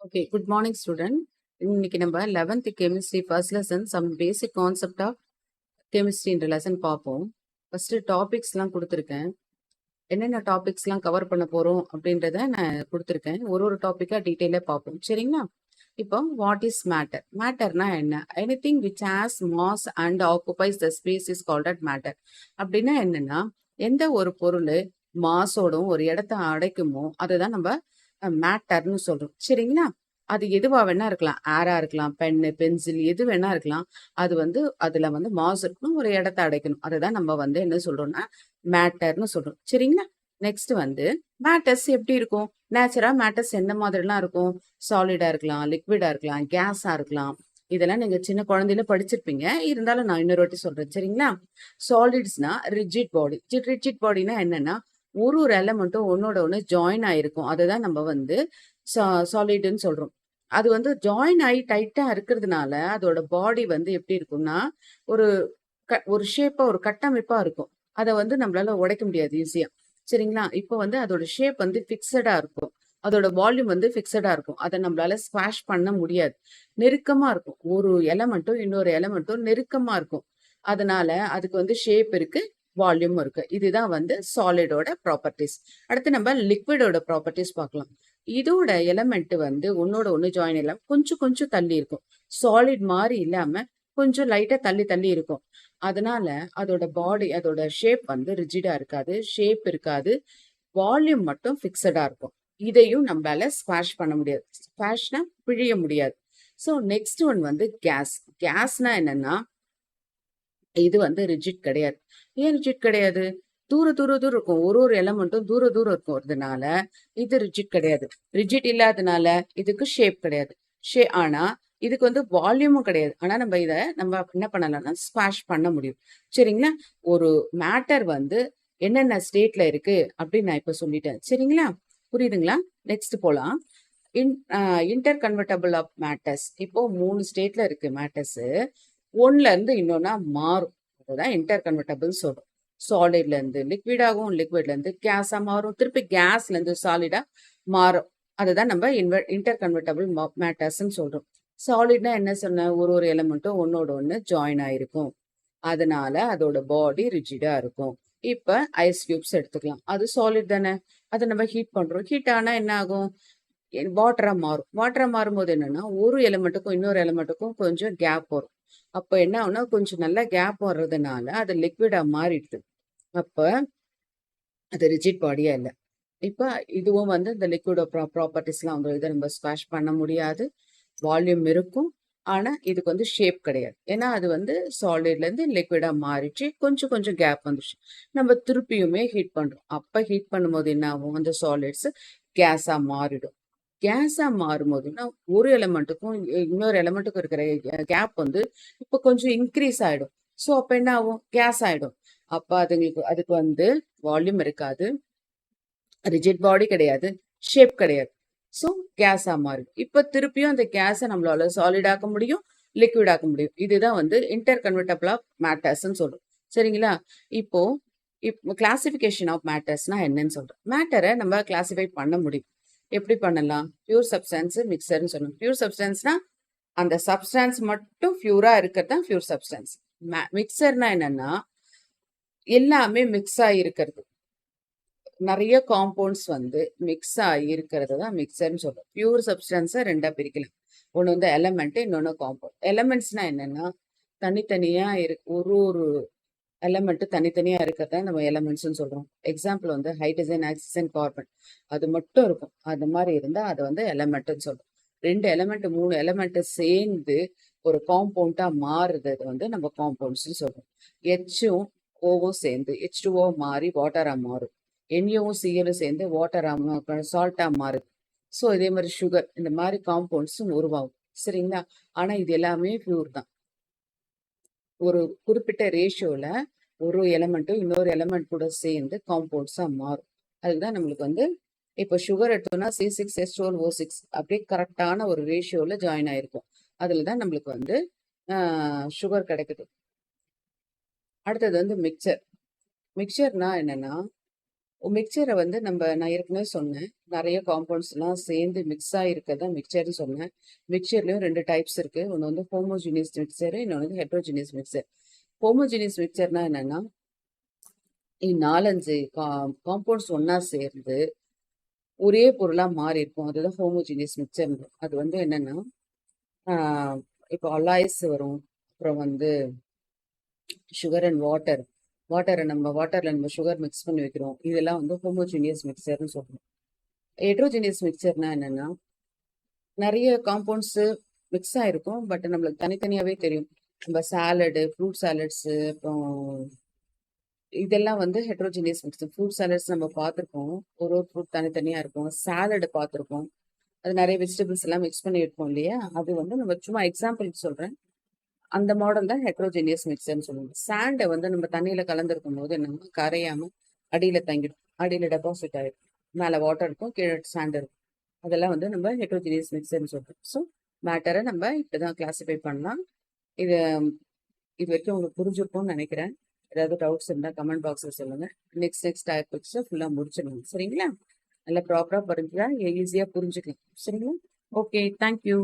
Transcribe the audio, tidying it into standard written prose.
Okay, good morning, student. இன்னைக்கு நம்ம 11th chemistry first lesson some basic concept of chemistry என்ற lesson பார்ப்போம். First டாபிக்ஸ்லாம் கொடுத்துருக்கேன். என்னென்ன டாபிக்ஸ்லாம் கவர் பண்ண போறோம் அப்படின்றத நான் கொடுத்துருக்கேன். ஒரு டாபிக்கா டீட்டெயிலாக பார்ப்போம். சரிங்களா? இப்போ வாட் இஸ் மேட்டர்? மேட்டர்னா என்ன? Anything which has mass and occupies the space is called at matter. அப்படின்னா என்னன்னா, எந்த ஒரு பொருள் மாஸோடும் ஒரு இடத்த அடைக்குமோ அதுதான் நம்ம மேட்டர்னு சொல்றோம். சரிங்களா? அது எதுவா வேணா இருக்கலாம். ஏரா இருக்கலாம், பென்னு, பென்சில் எது வேணா இருக்கலாம். அது அதுல மாஸ் இருக்கணும், ஒரு இடத்த அடைக்கணும். அதுதான் நம்ம என்ன சொல்றோம்னா மேட்டர்னு சொல்றோம். சரிங்களா? நெக்ஸ்ட் மேட்டர்ஸ் எப்படி இருக்கும்? நேச்சுரா மேட்டர்ஸ் எந்த மாதிரிலாம் இருக்கும்? சாலிடா இருக்கலாம், லிக்விடா இருக்கலாம், கேஸா இருக்கலாம். இதெல்லாம் நீங்க சின்ன குழந்தையில படிச்சிருப்பீங்க. இருந்தாலும் நான் இன்னொரு வாட்டி சொல்றேன். சரிங்களா? சாலிட்ஸ்னா ரிஜிட் பாடி. ரிஜிட் பாடினா என்னன்னா, ஒரு எலமெண்ட்டும் ஒன்னோட ஒன்று ஜாயின் ஆயிருக்கும். அதுதான் நம்ம சாலிட்னு சொல்றோம். அது ஜாயின் ஆகி டைட்டா இருக்கிறதுனால அதோட பாடி எப்படி இருக்கும்னா, ஒரு ஒரு ஷேப்பா, ஒரு கட்டமைப்பா இருக்கும். அதை நம்மளால உடைக்க முடியாது ஈஸியா. சரிங்களா? இப்போ அதோட ஷேப் ஃபிக்ஸடா இருக்கும். அதோட வால்யூம் ஃபிக்ஸடா இருக்கும். அதை நம்மளால ஸ்குவாஷ் பண்ண முடியாது. நெருக்கமா இருக்கும். ஒரு எலமெண்ட்டும் இன்னொரு எலமெண்ட்டும் நெருக்கமா இருக்கும். அதனால அதுக்கு ஷேப் இருக்கு, வால்யூம் இருக்கு. இதுதான் சாலிடோட ப்ராப்பர்ட்டிஸ். அடுத்து நம்ம லிக்விடோட ப்ராப்பர்ட்டிஸ் பார்க்கலாம். இதோட எலமெண்ட் ஒன்னோட ஒண்ணு ஜாயின் இல்லாம கொஞ்சம் கொஞ்சம் தள்ளி இருக்கும். சாலிட் மாதிரி இல்லாம கொஞ்சம் லைட்டா தள்ளி தள்ளி இருக்கும். அதனால அதோட பாடி, அதோட ஷேப் ரிஜிடா இருக்காது, ஷேப் இருக்காது, வால்யூம் மட்டும் ஃபிக்ஸடா இருக்கும். இதையும் நம்மளால ஸ்குவாஷ் பண்ண முடியாது. ஸ்குவாஷ்னா பிழிய முடியாது. So next one case. கேஸ்னா என்னன்னா, இது ரிஜிட் கிடையாது. ஏன் ரிஜிட் கிடையாது? தூர தூர தூரம் இருக்கும். ஒரு எலமெண்ட்டும் தூர தூரம் இருக்கிறதுனால இது ரிஜிட் கிடையாது. ரிஜிட் இல்லாதனால இதுக்கு ஷேப் கிடையாது. ஆனா இதுக்கு வால்யூமும் கிடையாது. ஆனா நம்ம என்ன பண்ணலாம்னா ஸ்குவாஷ் பண்ண முடியும். சரிங்களா? ஒரு மேட்டர் என்னென்ன ஸ்டேட்ல இருக்கு அப்படின்னு நான் இப்ப சொல்லிட்டேன். சரிங்களா? புரியுதுங்களா? நெக்ஸ்ட் போலாம். Inter convertible of matters. இப்போ 3 ஸ்டேட்ல இருக்கு மேட்டர்ஸ். ஒன்னுல இருந்து இன்னொன்னா மாறும். அதுதான் இன்டர் கன்வெர்டபிள் சொல்றோம். சாலிட்ல இருந்து லிக்விட் ஆகும், லிக்விட்ல இருந்து கேஸா மாறும், திருப்பி கேஸ்ல இருந்து சாலிடா மாறும். அதுதான் நம்ம இன்டர் கன்வெர்டபிள் மேட்டர்ஸ்ன்னு சொல்றோம். சாலிட்னா என்ன சொன்ன? ஒரு எலமெண்ட்டும் ஒன்னோட ஒண்ணு ஜாயின் ஆயிருக்கும். அதனால அதோட பாடி ரிஜிடா இருக்கும். இப்ப ஐஸ் கியூப்ஸ் எடுத்துக்கலாம். அது சாலிட் தானே. அதை நம்ம ஹீட் பண்றோம். ஹீட் ஆனா என்ன ஆகும்? வாட்டரா மாறும். வாட்டரா மாறும்போது என்னன்னா, ஒரு எலமெண்ட்டுக்கும் இன்னொரு எலமெண்ட்டுக்கும் கொஞ்சம் கேப் வரும். அப்ப என்ன ஆகும்னா, கொஞ்சம் நல்லா கேப் வர்றதுனால அது லிக்விடா மாறிடுது. அப்ப அது ரிஜிட் பாடியா இல்லை. இப்ப இதுவும் இந்த லிக்விடோ ப்ராப்பர்ட்டிஸ்லாம் இதை நம்ம ஸ்குவாஷ் பண்ண முடியாது. வால்யூம் இருக்கும். ஆனா இதுக்கு ஷேப் கிடையாது. ஏன்னா அது சாலிட்ல இருந்து லிக்விடா மாறிடுச்சு. கொஞ்சம் கொஞ்சம் கேப் வந்துச்சு. நம்ம திருப்பியுமே ஹீட் பண்றோம். அப்ப ஹீட் பண்ணும்போது என்ன ஆகும்? அந்த சாலிட்ஸ் கேஸா மாறிடும். கேஸா மாறும்போதுன்னா ஒரு எலமெண்ட்டுக்கும் இன்னொரு எலமெண்ட்டுக்கும் இருக்கிற கேப் இப்போ கொஞ்சம் இன்க்ரீஸ் ஆயிடும். ஸோ அப்ப என்ன ஆகும்? கேஸ் ஆயிடும். அப்ப அதுக்கு வால்யூம் இருக்காது, ரிஜிட் பாடி கிடையாது, ஷேப் கிடையாது. ஸோ கேஸா மாறும். இப்ப திருப்பியும் அந்த கேஸை நம்மளால சாலிட் ஆக்க முடியும், லிக்விட் ஆக்க முடியும். இதுதான் இன்டர் கன்வெர்டபிள் ஆஃப் மேட்டர்ஸ்ன்னு சொல்றோம். சரிங்களா? இப்போ கிளாசிபிகேஷன் ஆஃப் மேட்டர்ஸ்னா என்னன்னு சொல்றோம். மேட்டரை நம்ம கிளாசிஃபை பண்ண முடியும். எப்படி பண்ணலாம்? பியூர் சப்ஸ்டன்ஸ், மிக்சர்னு சொல்லணும். பியூர் சப்ஸ்டன்ஸ்னா அந்த சப்ஸ்டன்ஸ் மட்டும் பியூரா இருக்கிறது தான் பியூர் சப்ஸ்டன்ஸ். மிக்சர்னா என்னன்னா, எல்லாமே மிக்ஸ் ஆகி இருக்கிறது. நிறைய காம்பவுண்ட்ஸ் மிக்ஸ் ஆகி இருக்கிறது தான் மிக்சர்னு சொல்றோம். பியூர் சப்ஸ்டன்ஸை ரெண்டா பிரிக்கலாம். ஒன்று எலமெண்ட், இன்னொன்று காம்பவுண்ட். எலமெண்ட்ஸ்னா என்னன்னா, தனித்தனியா ஒரு எலமெண்ட் தனித்தனியா இருக்கிறத நம்ம எலமெண்ட்ஸ்னு சொல்றோம். எக்ஸாம்பிள் ஹைட்ரஜன், ஆக்சிஜன், கார்பன் அது மட்டும் இருக்கும். அது மாதிரி இருந்தா அது எலமெண்ட்னு சொல்றோம். 2 எலமெண்ட் 3 எலமெண்ட் சேர்ந்து ஒரு காம்பவுண்டா மாறுறது நம்ம காம்பவுண்ட்ஸ்னு சொல்றோம். ஹெச்சும் ஓவும் சேர்ந்து H2O மாறி வாட்டரா மாறும். NaOவும் Clவும் சேர்ந்து வாட்டரா சால்ட்டா மாறுது. ஸோ இதே மாதிரி சுகர், இந்த மாதிரி காம்பவுண்ட்ஸும் உருவாகும். சரிங்களா? ஆனா இது எல்லாமே பியூர் தான். ஒரு குறிப்பிட்ட ரேஷியோல ஒரு எலமெண்ட்டும் இன்னொரு எலமெண்ட் கூட சேர்ந்து காம்பவுண்ட்ஸா மாறும். அதுதான் நம்மளுக்கு இப்போ சுகர் எடுத்தோம்னா C6H12O6 அப்படியே கரெக்டான ஒரு ரேஷியோல ஜாயின் ஆயிருக்கும். அதுலதான் நம்மளுக்கு சுகர் கிடைக்குது. அடுத்தது மிக்சர். மிக்சர்னா என்னன்னா, மிக்சரை வந்து நான் ஏற்கனவே சொன்னேன். நெறைய காம்பவுண்ட்ஸ்லாம் சேர்ந்து மிக்ஸ் ஆயிருக்க தான் மிக்சர்ன்னு சொன்னேன். மிக்சர்லயும் 2 டைப்ஸ் இருக்கு. ஒண்ணு வந்து ஹோமோஜீனியஸ் மிக்சர், இன்னொன்னு வந்து ஹெட்ரோஜீனியஸ் மிக்சர். ஹோமோஜீனியஸ் மிக்சர்னா என்னன்னா, 4, 5 காம்பவுண்ட்ஸ் ஒண்ணா சேர்ந்து ஒரே பொருளா மாறி இருக்கும். அதுதான் ஹோமோஜீனியஸ் மிக்சர்ன்னு. அது வந்து என்னன்னா, ஆ இப்போ அலாய்ஸ் வரும். அப்புறம் வந்து சுகர் அண்ட் வாட்டர். வாட்டர்ல நம்ம சுகர் மிக்ஸ் பண்ணி வைக்கிறோம். இதெல்லாம் வந்து ஹோமோஜீனியஸ் மிக்சர்ன்னு சொல்றோம். ஹெட்ரோஜீனியஸ் மிக்சர்னா என்னன்னா, நெறைய காம்பவுண்ட்ஸு மிக்ஸ் ஆயிருக்கும். பட் நம்மளுக்கு தனித்தனியாவே தெரியும். நம்ம ஃப்ரூட் சாலட்ஸு, அப்புறம் இதெல்லாம் வந்து ஹெட்ரோஜீனியஸ் மிக்சர். ஃப்ரூட் சாலட்ஸ் நம்ம பார்த்துருக்கோம். ஒரு ஃப்ரூட் தனித்தனியா இருக்கும். சாலட் பார்த்துருக்கோம். அது நெறைய வெஜிடபிள்ஸ் எல்லாம் மிக்ஸ் பண்ணி வைப்போம் இல்லையா? அது வந்து நம்ம சும்மா எக்ஸாம்பிளுக்கு சொல்றேன். அந்த மாடல் தான் ஹெட்ரோஜீனியஸ் மிக்சர்ன்னு சொல்லுவோம். சாண்ட வந்து நம்ம தண்ணீல கலந்திருக்கும்போது என்னன்னா, கரையாம அடியில தங்கிடும். அடியில டெபாசிட் ஆயிடும். மேல வாட்டர் இருக்கும், கீழ சாண்ட் இருக்கும். அதெல்லாம் வந்து நம்ம ஹெட்ரோஜீனியஸ் மிக்சர்ன்னு சொல்றோம். ஸோ மேட்டர நம்ம இப்படிதான் கிளாசிஃபை பண்ணலாம். இது இது வரைக்கும் உங்களுக்கு புரிஞ்சிருக்கும்னு நெனைக்கிறேன். ஏதாவது டவுட்ஸ் இருந்தா கமெண்ட் பாக்ஸ்ல சொல்லுங்க. நெக்ஸ்ட் டாபிக்ஸ ஃபுல்லா முடிச்சிடலாம். சரிங்களா? நல்லா ப்ராப்பரா புரிஞ்சா ஈஸியா புரிஞ்சுக்கலாம். சரிங்களா? ஓகே. Thank you.